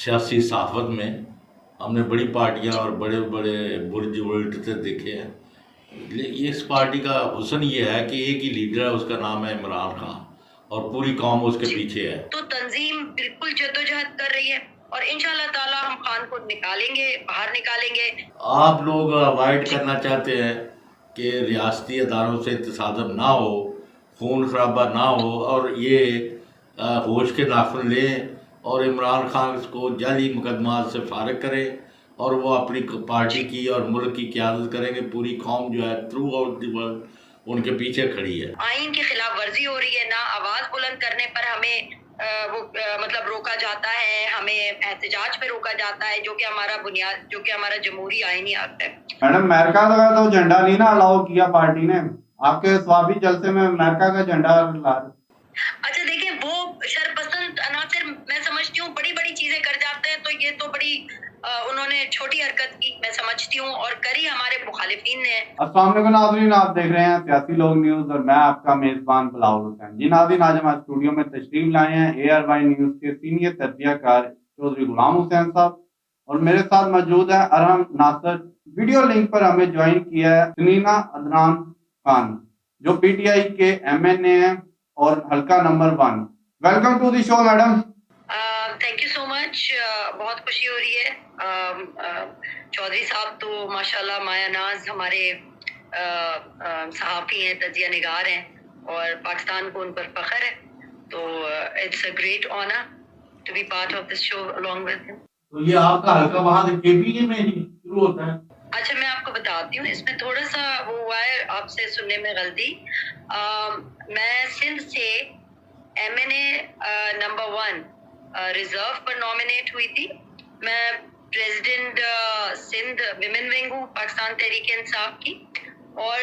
सियासी सहाफत में हमने बड़ी पार्टियां और बड़े बड़े बुर्ज उलटते देखे हैं। इस पार्टी का हुस्न ये है कि एक ही लीडर है, उसका नाम है इमरान खान, और पूरी कौम उसके पीछे है। तो तंजीम बिल्कुल जद्दोजहद कर रही है और इंशाल्लाह ताला हम खान को निकालेंगे, बाहर निकालेंगे। आप लोग अवॉइड करना चाहते हैं कि रियासती अदारों से तसादम ना हो, खून खराबा ना हो, और ये होश के नाखुन लें और इमरान खान को जाली मुकदमात से फारिग करें और वो अपनी पार्टी की और मुल्क की क़यादत करेंगे। पूरी कौम जो है थ्रू आउट द वर्ल्ड उनके पीछे खड़ी है। आइन की खिलाफ वर्जी हो रही है ना, आवाज बुलंद करने पर हमें मतलब रोका जाता है, हमें एहतजाज पे रोका जाता है, जो कि हमारा जमहूरी आईनी हक है। मैडम, अमेरिका का तो झंडा नहीं ना अलाउ किया पार्टी ने, आपके स्वाभी जलसे में अमेरिका का झंडा ला। अच्छा देखिए, वो शरपसंद अनासर मैं समझती हूँ बड़ी बड़ी चीजें कर जाते हैं, तो ये तो बड़ी उन्होंने छोटी हरकत की मैं समझती हूँ, और करी हमारे मुखालिफिन ने। अस्सलाम वालेकुम नाज़रीन, आप देख रहे हैं सियासी लोग न्यूज और मैं आपका मेजबान बिलावल हुसैन। जी नाज़रीन, आज हमारे स्टूडियो में तशरीफ लाए हैं ARY न्यूज के सीनियर तजज़ियाकार चौधरी गुलाम हुसैन साहब, और मेरे साथ मौजूद है अरहम नासर। वीडियो लिंक पर हमें ज्वाइन किया है सनीना अदनान खान, जो PTI के MNA हैं और हल्का number 1। Welcome to the show madam. Thank you so much, बहुत खुशी हो रही है। चौधरी साहब तो माशाल्लाह माया नाज हमारे सहाफ़ी हैं, तजिया निगार हैं, और पाकिस्तान को उन पर फख्र है। तो it's a great honour to be part of this show along with him. तो ये आपका हल्का वहाँ से KPA में ही शुरू होता है? अच्छा, मैं आपको बताती हूँ, इसमें थोड़ा सा वो हुआ है आपसे सुनने में गलती। मैं सिंध से MNA नंबर 1 रिजर्व पर नॉमिनेट हुई थी। मैं प्रेसिडेंट सिंध विमेन विंग हूँ पाकिस्तान तहरीक इंसाफ की, और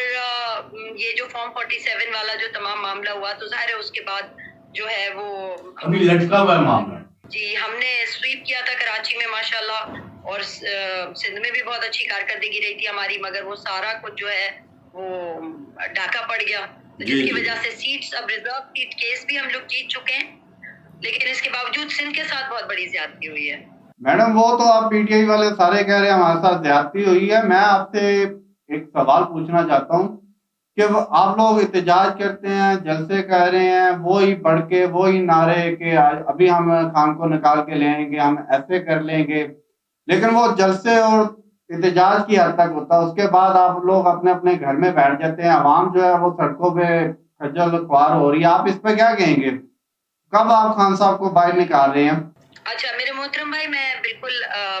ये जो फॉर्म 47 वाला जो तमाम मामला हुआ, तो जाहिर है उसके बाद जो है वो अभी लटका हुआ मामला। जी, हमने स्वीप किया था कराची में माशाल्लाह, और सिंध में भी बहुत अच्छी कारकर्दगी रही थी हमारी, मगर वो सारा कुछ जो है वो ढाका पड़ गया, जिसकी वजह से सीट्स, अब रिजर्व सीट केस भी हम लोग जीत चुके हैं, लेकिन इसके बावजूद सिंध के साथ बहुत बड़ी ज्यादती हुई है। मैडम, वो तो आप PTI वाले सारे कह रहे हैं हमारे साथ ज्यादती हुई है। मैं आपसे एक सवाल पूछना चाहता हूँ कि आप लोग एहतजाज करते हैं, जलसे कह रहे हैं, वो ही बढ़ के वो ही नारे कि अभी हम खान को निकाल के ले आएंगे, हम ऐसे कर लेंगे, लेकिन वो जलसे और एहतजाज की हद तक होता है। उसके बाद आप लोग अपने अपने घर में बैठ जाते हैं, आवाम जो है वो सड़कों पे खज्जल ख्वार हो रही है। आप इस पे क्या कहेंगे? कब आप खान साहब को बाहर निकाल रहे हैं? अच्छा मेरे मोहतरम भाई, मैं बिल्कुल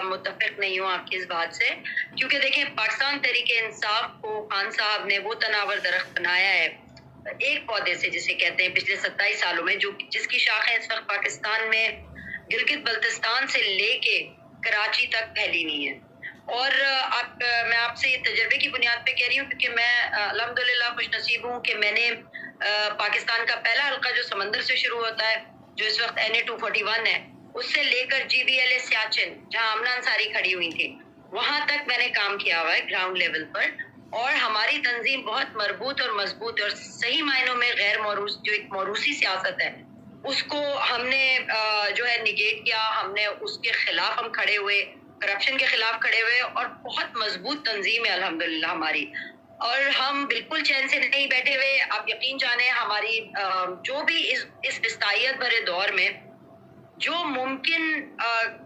मुत्तफिक नहीं हूँ आपकी इस बात से, क्योंकि देखें, पाकिस्तान तहरीक इंसाफ को खान साहब ने वो तनावर दरख्त बनाया है एक पौधे से, जिसे कहते हैं, पिछले 27 सालों में, जो जिसकी शाखें इस वक्त पाकिस्तान में गिलगित बल्तिस्तान से लेके कराची तक फैली हुई है। और मैं आपसे ये तजर्बे की बुनियाद पे कह रही हूँ, क्योंकि मैं अल्हम्दुलिल्लाह खुश नसीब हूँ कि मैंने पाकिस्तान का पहला हल्का जो समंदर से शुरू होता है, जो इस वक्त NA 241 है, उससे लेकर GBLA सियाचिन, जहाँ आमना अंसारी खड़ी हुई थी, वहां तक मैंने काम किया हुआ है ग्राउंड लेवल पर। और हमारी तंजीम बहुत मजबूत और मजबूत और सही मायनों में गैर मौरूस, जो एक मौरूसी सियासत है, उसको हमने जो है निगेट किया। हमने उसके खिलाफ हम खड़े हुए, करप्शन के खिलाफ खड़े हुए, और बहुत मजबूत तंजीम है अल्हम्दुलिल्लाह हमारी, और हम बिल्कुल चैन से नहीं बैठे हुए। आप यकीन जाने, हमारी जो भी इस विस्तायत भरे दौर में जो मुमकिन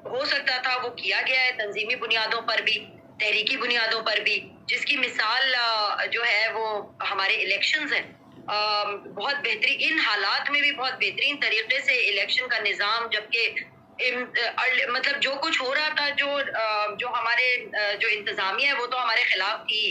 हो सकता था वो किया गया है, तंजीमी बुनियादों पर भी, तहरीकी बुनियादों पर भी, जिसकी मिसाल जो है वो हमारे इलेक्शंस हैं। बहुत बेहतरीन, इन हालात में भी बहुत बेहतरीन तरीके से इलेक्शन का निज़ाम, जबकि मतलब जो कुछ हो रहा था, जो हमारे जो इंतजामिया है वो तो हमारे खिलाफ थी,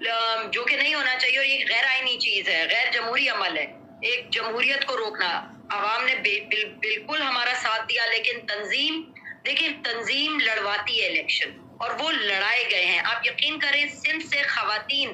जो कि नहीं होना चाहिए, और ये गैर आईनी चीज़ है, गैर जमहूरी अमल है। एक जमहूरियत को रोकना, आवाम ने बिल्कुल हमारा साथ दिया, लेकिन तंजीम, देखिए, तंजीम लड़वाती है इलेक्शन, और वो लड़ाए गए हैं। आप यकीन करें, सिंध से खवातीन,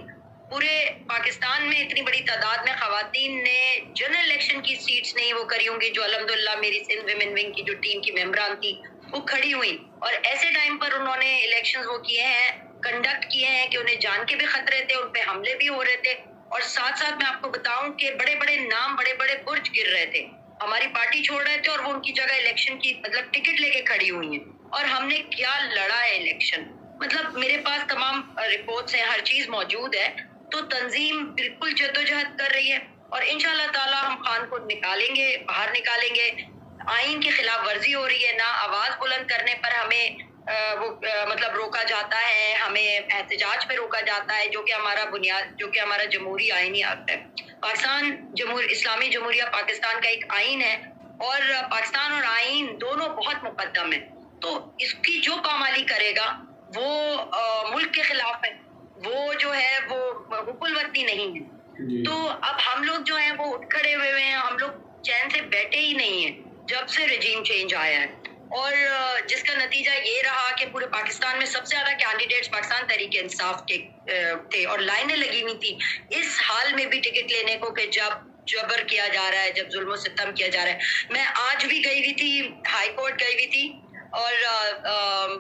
पूरे पाकिस्तान में इतनी बड़ी तादाद में खवातीन ने जनरल इलेक्शन की सीट्स नहीं वो करी होंगी, जो अल्हम्दुलिल्लाह मेरी सिंध विमेन विंग की जो टीम की मेंबरान थी वो खड़ी हुई, और ऐसे टाइम पर उन्होंने इलेक्शंस वो किए हैं, कंडक्ट किए हैं कि उन्हें जान के भी खतरे थे, उन पे हमले भी हो रहे थे, और साथ साथ मैं आपको बताऊं कि बड़े बड़े नाम, बड़े बड़े बुर्ज गिर रहे थे, हमारी पार्टी छोड़ रहे थे और वो उनकी जगह इलेक्शन की मतलब टिकट लेके खड़ी हुई हैं, और हमने क्या लड़ा है इलेक्शन। मतलब मेरे पास तमाम रिपोर्ट्स हैं, हर चीज मौजूद है। तो तंजीम बिल्कुल जद्दोजहद कर रही है और इंशाल्लाह ताला हम खान को निकालेंगे, बाहर निकालेंगे। आइन की खिलाफ वर्जी हो रही है, ना आवाज बुलंद करने पर हमें मतलब रोका जाता है, हमें एहतजाज पे रोका जाता है, जो कि हमारा जमहूरी आईनी हक है। पाकिस्तान इस्लामी जमहूरिया पाकिस्तान का एक आइन है और पाकिस्तान और आइन दोनों बहुत मुकद्दम है। तो इसकी जो पामाली करेगा वो मुल्क के खिलाफ है, वो जो है वो हुकुल वतनी नहीं है। तो अब हम लोग जो है वो उठ खड़े हुए हैं, हम लोग चैन से बैठे ही नहीं है जब से रजीम चेंज आया है, और जिसका नतीजा ये रहा कि पूरे पाकिस्तान में सबसे ज्यादा कैंडिडेट्स पाकिस्तान तहरीक इंसाफ के थे और लाइनें लगी हुई थी इस हाल में भी टिकट लेने को कि जब जबर किया जा रहा है, जब जुल्म सितम किया जा रहा है। मैं आज भी गई हुई थी, हाई कोर्ट गई हुई थी और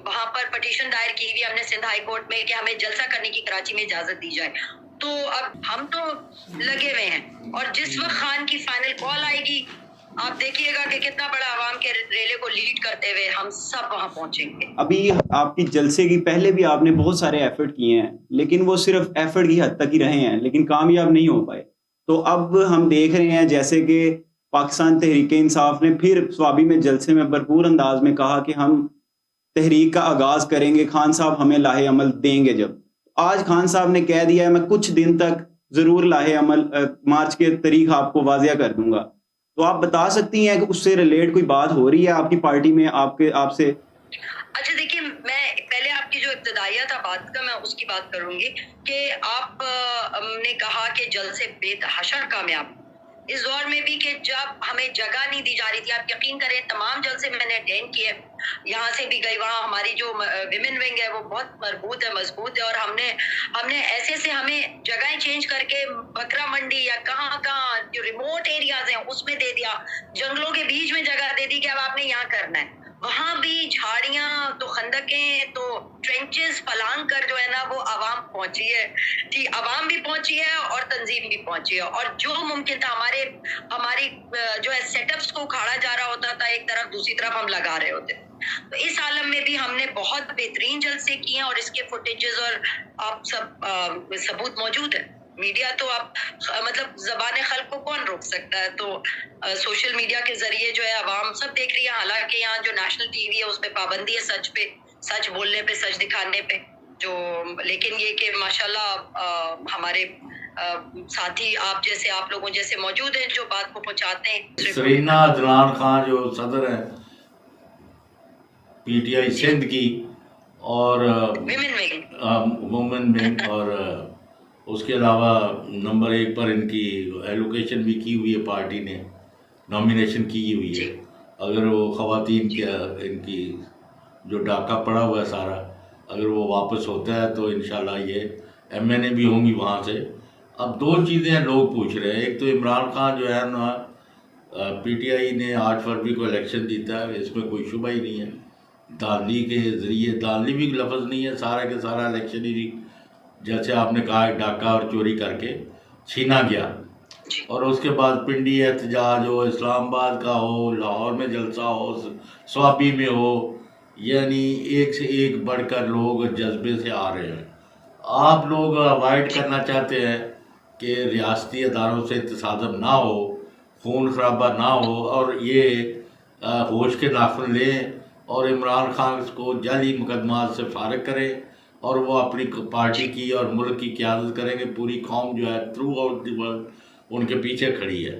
वहां पर पटिशन दायर की हुई हमने सिंध हाई कोर्ट में कि हमें जलसा करने की कराची में इजाजत दी जाए। तो अब हम तो लगे हुए हैं और जिस वक्त खान की फाइनल कॉल आएगी आप देखिएगा कि कितना बड़ा आवाम के रेले को लीड करते हुए हम सब वहां पहुंचेंगे। अभी आपकी जलसे की पहले भी आपने बहुत सारे एफर्ट किए हैं, लेकिन वो सिर्फ एफर्ट की हद तक ही रहे हैं, लेकिन कामयाब नहीं हो पाए। तो अब हम देख रहे हैं जैसे कि पाकिस्तान तहरीक इंसाफ ने फिर स्वाबी में जलसे में भरपूर अंदाज में कहा कि हम तहरीक का आगाज करेंगे, खान साहब हमें लाहे अमल देंगे। जब आज खान साहब ने कह दिया है मैं कुछ दिन तक जरूर लाहे अमल मार्च के तारीख आपको वाजिया कर दूंगा, तो आप बता सकती हैं कि उससे रिलेट कोई बात हो रही है आपकी पार्टी में आपसे? अच्छा देखिए, मैं पहले आपकी जो इब्तदाइया था बात का मैं उसकी बात करूंगी कि आप ने कहा कि जल्द से बेतहाशा कामयाब इस दौर में भी कि जब हमें जगह नहीं दी जा रही थी। आप यकीन करें तमाम जलसे मैंने अटेंड किए, यहाँ से भी गई, वहाँ हमारी जो विमेन विंग है वो बहुत मजबूत है और हमने ऐसे से हमें जगहें चेंज करके बकरा मंडी या कहाँ जो रिमोट एरियाज हैं उसमें दे दिया, जंगलों के बीच में जगह दे दी कि अब आपने यहाँ करना है। वहां भी झाड़ियां तो खंदकें तो ट्रेंचेस फलांग कर जो है ना वो आवाम पहुंची है, जी आवाम भी पहुंची है और तंजीम भी पहुंची है, और जो मुमकिन था हमारी जो है सेटअप्स को उखाड़ा जा रहा होता था एक तरफ, दूसरी तरफ हम लगा रहे होते। तो इस आलम में भी हमने बहुत बेहतरीन जलसे किए हैं और इसके फुटेजेस और आप सब सबूत मौजूद है। मीडिया तो आप मतलब ज़बान खल्क को कौन रोक सकता है, तो सोशल मीडिया के जरिए जो है आवाम सब देख रही है। हालांकि यहाँ जो नेशनल टीवी है उसमें पाबंदी है सच बोलने पे, सच दिखाने पे, जो लेकिन ये कि माशाल्लाह हमारे साथी आप लोगों जैसे मौजूद हैं जो बात को पहुंचाते हैं। सरीना अदनान खान जो सदर है पीटीआई सिंध की और वुमेन विंग और उसके अलावा नंबर 1 पर इनकी एलोकेशन भी की हुई है, पार्टी ने नॉमिनेशन की हुई है। अगर वो ख़वातीन का इनकी जो डाका पड़ा हुआ है सारा, अगर वो वापस होता है तो इंशाल्लाह ये एमएनए भी होंगी वहाँ से। अब 2 चीज़ें लोग पूछ रहे हैं, एक तो इमरान खान जो है ना पीटीआई ने 8 फरवरी को इलेक्शन जीता है, इसमें कोई शुबा ही नहीं है। दांधी के ज़रिए, दांधी भी लफ्ज़ नहीं है, सारा के सारा इलेक्शन ही जैसे आपने कहा डाका और चोरी करके छीना गया, और उसके बाद पिंडी एहतजाज हो, इस्लामाबाद का हो, लाहौर में जलसा हो, स्वाबी में हो, यानी एक से एक बढ़कर लोग जज्बे से आ रहे हैं। आप लोग अवॉइड करना चाहते हैं कि रियासती अदारों से तसादम ना हो, खून खराबा ना हो, और ये होश के नाखुन लें और इमरान खान को जाली मुकदमात से फारिग करें और वो अपनी पार्टी की और मुल्क की क़यादत करेंगे। पूरी कौम जो है थ्रू आउट द वर्ल्ड उनके पीछे खड़ी है।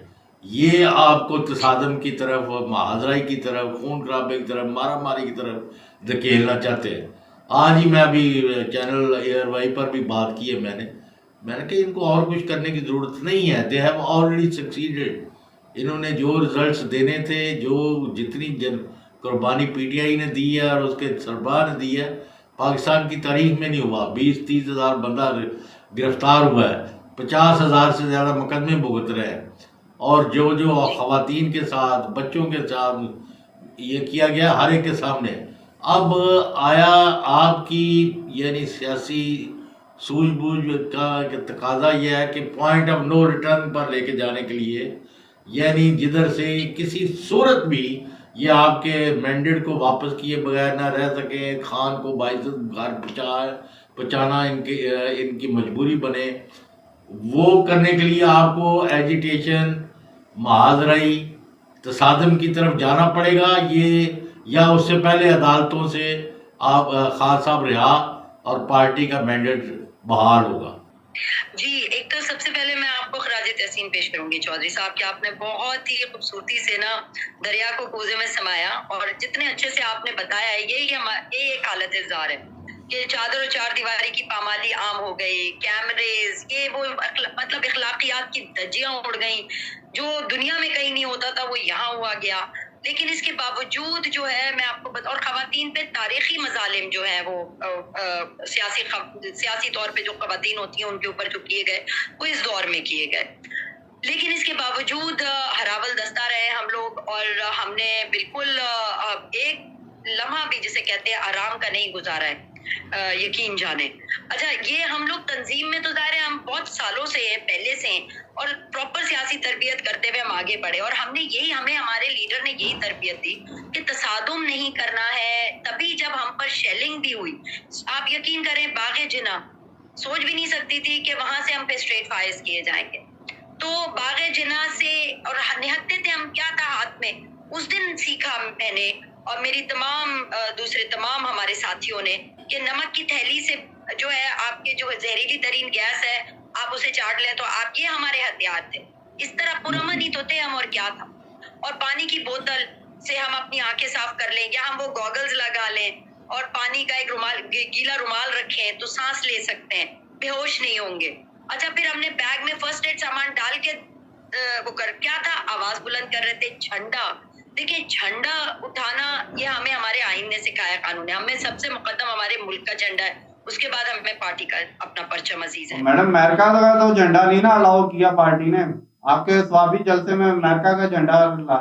ये आपको तसादम की तरफ, महाजराई की तरफ, खून खराबे की तरफ, मारा मारी की तरफ धकेलना चाहते हैं। आज ही मैं अभी चैनल एयरवाई पर भी बात की है मैंने कहा इनको और कुछ करने की ज़रूरत नहीं है, दे हैव ऑलरेडी सक्सीडेड। इन्होंने जो रिजल्ट्स देने थे, जो जितनी कुर्बानी पीटीआई ने दी है और उसके सरबराह ने दी है, पाकिस्तान की तारीख में नहीं हुआ। 20-30 हज़ार बंदा गिरफ्तार हुआ है, 50,000 से ज़्यादा मुकदमे भुगत रहे हैं, और जो ख़वातीन के साथ, बच्चों के साथ ये किया गया हर एक के सामने। अब आया आपकी यानी सियासी सूझबूझ का तकाजा यह है कि पॉइंट ऑफ नो रिटर्न पर लेके जाने के लिए یعنی جدھر سے کسی صورت بھی یہ آپ کے مینڈیٹ کو واپس کیے بغیر نہ رہ سکیں، خان کو باعزت گھر پہنچانا ان کی مجبوری بنے، وہ کرنے کے لیے آپ کو ایجیٹیشن، محاذرائی، تصادم کی طرف جانا پڑے گا، یہ یا اس سے پہلے عدالتوں سے آپ خان صاحب رہا اور پارٹی کا مینڈیٹ بحال ہوگا؟ جی، ایک تو سب سے پہلے میں آپ کو خراج تحسین پیش کروں گی چودھری صاحب کہ آپ نے بہت ہی خوبصورتی سے نا دریا کو کوزے میں سمایا، اور جتنے اچھے سے آپ نے بتایا ہے یہی ایک حالت اظہار ہے کہ چادر و چار دیواری کی پامالی عام ہو گئی، کیمریز، یہ وہ مطلب اخلاقیات کی دھجیاں اڑ گئیں، جو دنیا میں کہیں نہیں ہوتا تھا وہ یہاں ہوا گیا۔ لیکن اس کے باوجود جو ہے میں آپ کو اور خواتین پہ تاریخی مظالم جو ہے وہ سیاسی طور پہ جو خواتین ہوتی ہیں ان کے اوپر جو کیے گئے وہ اس دور میں کیے گئے، لیکن اس کے باوجود ہراول دستہ رہے ہم لوگ، اور ہم نے بالکل ایک لمحہ بھی جسے کہتے ہیں آرام کا نہیں گزارا ہے، یقین جانے۔ اچھا، یہ ہم لوگ تنظیم میں تو ظاہر ہے ہم بہت سالوں سے ہیں، پہلے سے ہیں، اور پراپر سیاسی تربیت کرتے ہوئے ہم آگے بڑھے، اور ہم نے ہمیں ہمارے لیڈر نے یہی تربیت دی کہ تصادم نہیں کرنا ہے۔ تبھی جب ہم پر شیلنگ بھی ہوئی، آپ یقین کریں باغ جناح سوچ بھی نہیں سکتی تھی کہ وہاں سے ہم پہ اسٹریٹ فائرز کیے جائیں گے، تو باغ جناح سے اور نہتے تھے ہم، کیا تھا ہاتھ میں، اس دن سیکھا میں نے اور میری دوسرے تمام ہمارے ساتھیوں نے کہ نمک کی تھیلی سے جو ہے آپ کے جو زہریلی ترین گیس ہے آپ اسے چاٹ لیں تو آپ، یہ ہمارے ہتھیار تھے۔ اس طرح پرامن ہی تو تھے ہم، اور کیا تھا۔ اور پانی کی بوتل سے ہم اپنی آنکھیں صاف کر لیں، یا ہم وہ گوگلز لگا لیں اور پانی کا ایک گیلا رومال رکھیں تو سانس لے سکتے ہیں، بے ہوش نہیں ہوں گے۔ اچھا، پھر ہم نے بیگ میں فرسٹ ایڈ سامان ڈال کے کیا تھا، آواز بلند کر رہے تھے، جھنڈا۔ دیکھیں، جھنڈا اٹھانا یہ ہمیں ہمارے آئین نے سکھایا، قانون ہے، ہمیں سب سے مقدم ہمارے ملک کا جھنڈا ہے، اس کے بعد ہمیں پارٹی کا اپنا پرچم عزیز ہے۔ میڈم، امریکہ کا تو جھنڈا نہیں نا الاؤ کیا پارٹی نے، آپ کے سوابی جلسے میں امریکہ کا جھنڈا لا۔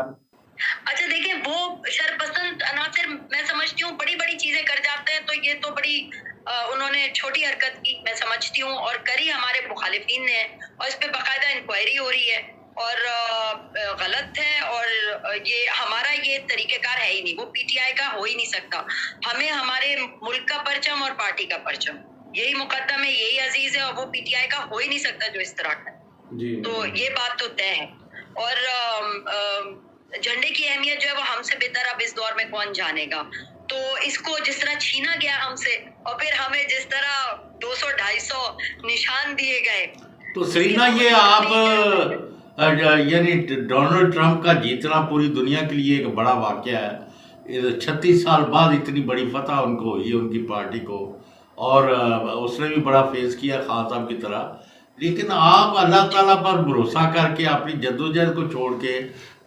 اچھا دیکھیں، وہ شرپسند عناصر میں سمجھتی ہوں بڑی بڑی چیزیں کر جاتے ہیں، تو یہ تو بڑی انہوں نے چھوٹی حرکت کی میں سمجھتی ہوں، اور کری ہمارے مخالفین نے، اور اس پہ باقاعدہ انکوائری ہو رہی ہے، اور غلط ہے، اور یہ ہمارا یہ طریقہ کار ہے ہی نہیں، وہ پی ٹی آئی کا ہو ہی نہیں سکتا۔ ہمیں ہمارے ملک کا پرچم اور پارٹی کا پرچم یہی مقدم ہے، یہی عزیز ہے، اور وہ پی ٹی آئی کا ہو ہی نہیں سکتا جو اس طرح کا ہے۔ تو یہ بات تو طے ہے، اور جھنڈے کی اہمیت جو ہے وہ ہم سے بہتر اب اس دور میں کون جانے گا۔ تو اس کو جس طرح چھینا گیا ہم سے، اور پھر ہمیں جس طرح 200-250 نشان دیے گئے، تو سرینا، یہ آپ یعنی ڈونلڈ ٹرمپ کا جیتنا پوری دنیا کے لیے ایک بڑا واقعہ ہے، 36 سال بعد اتنی بڑی فتح ان کو ہوئی، ان کی پارٹی کو، اور اس نے بھی بڑا فیس کیا خان صاحب کی طرح، لیکن آپ اللہ تعالیٰ پر بھروسہ کر کے اپنی جدوجہد کو چھوڑ کے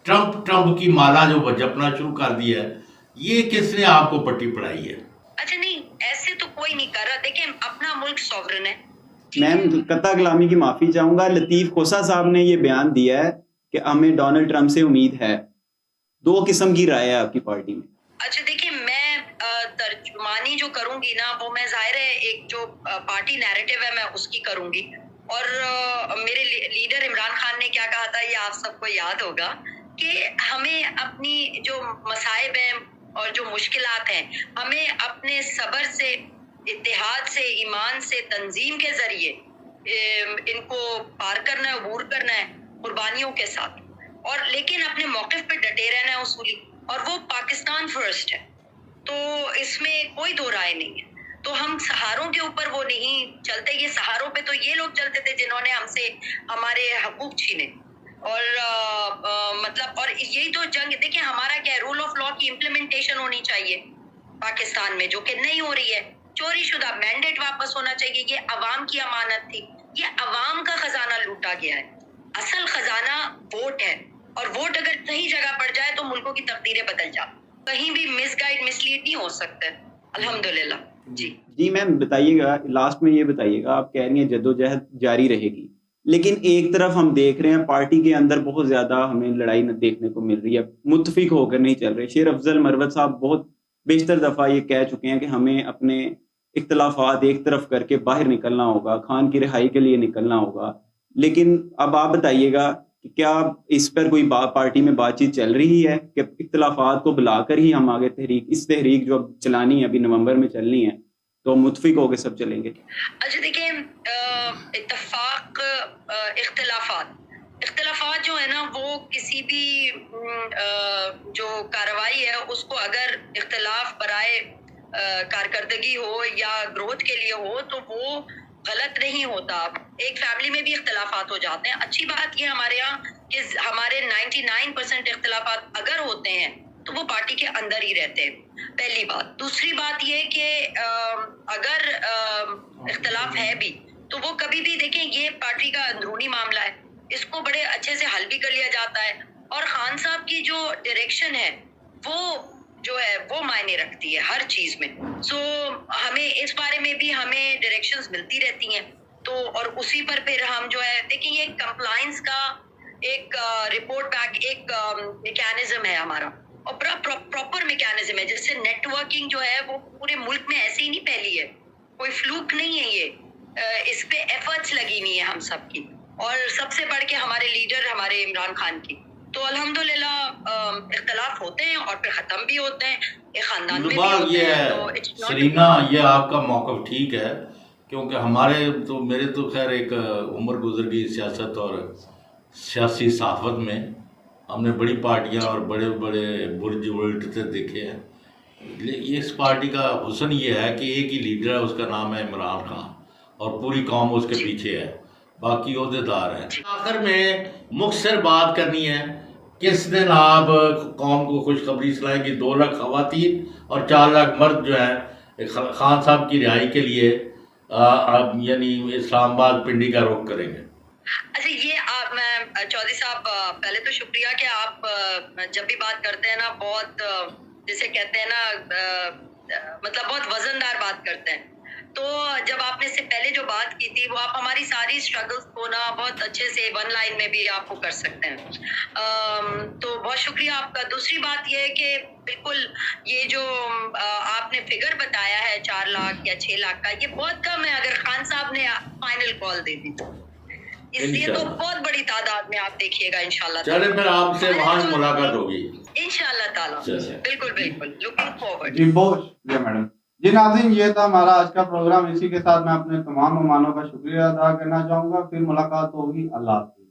ٹرمپ کی مالا جو جپنا شروع کر دیا ہے، یہ کس نے آپ کو پٹی پڑھائی ہے؟ اچھا نہیں، ایسے تو کوئی نہیں کر رہا، دیکھیں اپنا ملک سوورن ہے۔ میم، قطع کلامی کی معافی چاہوں گا، لطیف کھوسہ صاحب نے یہ بیان دیا ہے کہ ہمیں ڈونلڈ ٹرمپ سے امید ہے۔ دو قسم کی رائے ہے آپ کی پارٹی میں۔ اچھا دیکھیں، میں ترجمانی جو کروں گی نا، وہ میں ظاہر ہے ایک جو پارٹی نیریٹو ہے میں اس کی کروں گی، اور میرے لیڈر عمران خان نے کیا کہا تھا یہ آپ سب کو یاد ہوگا کہ ہمیں اپنی جو مصائب ہیں اور جو مشکلات ہیں، ہمیں اپنے صبر سے، اتحاد سے، ایمان سے، تنظیم کے ذریعے ان کو پار کرنا ہے، عبور کرنا ہے قربانیوں کے ساتھ، اور لیکن اپنے موقف پہ ڈٹے رہنا ہے اصولی، اور وہ پاکستان فرسٹ ہے، تو اس میں کوئی دو رائے نہیں ہے۔ تو ہم سہاروں کے اوپر وہ نہیں چلتے، یہ سہاروں پہ تو یہ لوگ چلتے تھے جنہوں نے ہم سے ہمارے حقوق چھینے، اور مطلب، اور یہی تو جنگ، دیکھیں ہمارا کیا ہے، رول آف لا کی امپلیمنٹیشن ہونی چاہیے پاکستان میں، جو کہ نہیں ہو رہی ہے۔ چوری شدہ مینڈیٹ واپس ہونا چاہیے، یہ عوام کی امانت تھی، یہ عوام کا خزانہ لوٹا گیا ہے۔ اصل خزانہ ووٹ ہے، اور ووٹ اگر صحیح جگہ پڑ جائے تو ملکوں کی تقدیریں بدل جاتی، کہیں بھی مس گائیڈ مس لیڈ نہیں ہو سکتے، الحمدللہ۔ جی میم، بتائیے گا، لاسٹ میں یہ بتائیے گا، آپ کہہ رہی ہیں جدوجہد جاری رہے گی، لیکن ایک طرف ہم دیکھ رہے ہیں پارٹی کے اندر بہت زیادہ ہمیں لڑائی دیکھنے کو مل رہی ہے، متفق ہو کر نہیں چل رہے۔ شیر افضل مروت صاحب بہت بیشتر دفعہ یہ کہہ چکے ہیں کہ ہمیں اپنے اختلافات ایک طرف کر کے باہر نکلنا ہوگا، خان کی رہائی کے لیے نکلنا ہوگا، لیکن اب آپ بتائیے گا کیا اس پر کوئی پارٹی میں بات چیت چل رہی ہے کہ اختلافات کو بلا کر ہی ہم آگے تحریک جو اب چلانی ہے ابھی نومبر میں چلنی ہے تو متفق ہو کے سب چلیں گے؟ اچھا دیکھیں، اتفاق، اختلافات جو ہے نا وہ کسی بھی جو کارروائی ہے اس کو اگر اختلاف برائے کارکردگی ہو یا گروتھ کے لیے ہو تو وہ غلط نہیں ہوتا. ایک فیملی میں بھی اختلافات ہو جاتے ہیں. اچھی بات یہ ہمارے یہاں کہ ہمارے 99% اختلافات اگر ہوتے ہیں تو وہ پارٹی کے اندر ہی رہتے ہیں، پہلی بات. دوسری بات یہ کہ اگر اختلاف ہے بھی تو وہ کبھی بھی دیکھیں یہ پارٹی کا اندرونی معاملہ ہے، اس کو بڑے اچھے سے حل بھی کر لیا جاتا ہے. اور خان صاحب کی جو ڈائریکشن ہے وہ جو ہے وہ معنی رکھتی ہے ہر چیز میں. سو ہمیں اس بارے میں بھی ہمیں ڈائریکشنز ملتی رہتی ہیں تو اور اسی پر پھر ہم جو ہے دیکھیں یہ کمپلائنس کا ایک رپورٹ بیک ایک میکینزم ہے ہمارا اور پراپر میکینزم ہے. جس سے نیٹ ورکنگ جو ہے وہ پورے ملک میں ایسے ہی نہیں پھیلی ہے، کوئی فلوک نہیں ہے یہ، اس پہ ایفرٹس لگی ہوئی ہیں ہم سب کی اور سب سے بڑھ کے ہمارے لیڈر ہمارے عمران خان کی. تو الحمدللہ اختلاف ہوتے ہیں اور پھر ختم بھی ہوتے ہیں، ایک خاندان میں بھی بات یہ ہوتے ہیں. ہے تو it's not سرینا، یہ آپ کا موقف ٹھیک ہے کیونکہ ہمارے تو میرے تو خیر ایک عمر گزر گئی سیاست اور سیاسی صحافت میں. ہم نے بڑی پارٹیاں اور بڑے بڑے برج الٹتے دیکھے ہیں. اس پارٹی کا حسن یہ ہے کہ ایک ہی لیڈر ہے، اس کا نام ہے عمران خان اور پوری قوم اس کے پیچھے ہے، باقی عہدیدار ہیں. آخر میں مختصر بات کرنی ہے، کس دن آپ قوم کو خوشخبری سنائیں کہ 2 لاکھ خواتین اور 4 لاکھ مرد جو ہیں خان صاحب کی رہائی کے لیے یعنی اسلام آباد پنڈی کا رخ کریں گے؟ اچھا یہ میں چودھری صاحب پہلے تو شکریہ کہ آپ جب بھی بات کرتے ہیں نا بہت جسے کہتے ہیں نا مطلب بہت وزندار بات کرتے ہیں. تو جب آپ نے اس سے پہلے جو بات کی تھی وہ آپ ہماری ساری اسٹرگلس کو نا بہت اچھے سے 1 لائن میں بھی آپ کو کر سکتے ہیں. تو بہت شکریہ آپ کا. دوسری بات یہ ہے کہ بالکل یہ جو آپ نے فگر بتایا ہے 4 لاکھ یا 6 لاکھ کا، یہ بہت کم ہے اگر خان صاحب نے فائنل کال دے دی تو. اس لیے تو بہت بڑی تعداد میں آپ دیکھیے گا انشاءاللہ. چلے پھر آپ سے وہاں ملاقات ہوگی انشاءاللہ تعالیٰ. بالکل بالکل، لوکنگ فارورڈ. جی بہت شکریہ میڈم. جی ناظرین، یہ تھا ہمارا آج کا پروگرام. اسی کے ساتھ میں اپنے تمام مہمانوں کا شکریہ ادا کرنا چاہوں گا. پھر ملاقات ہوگی. اللہ حافظ.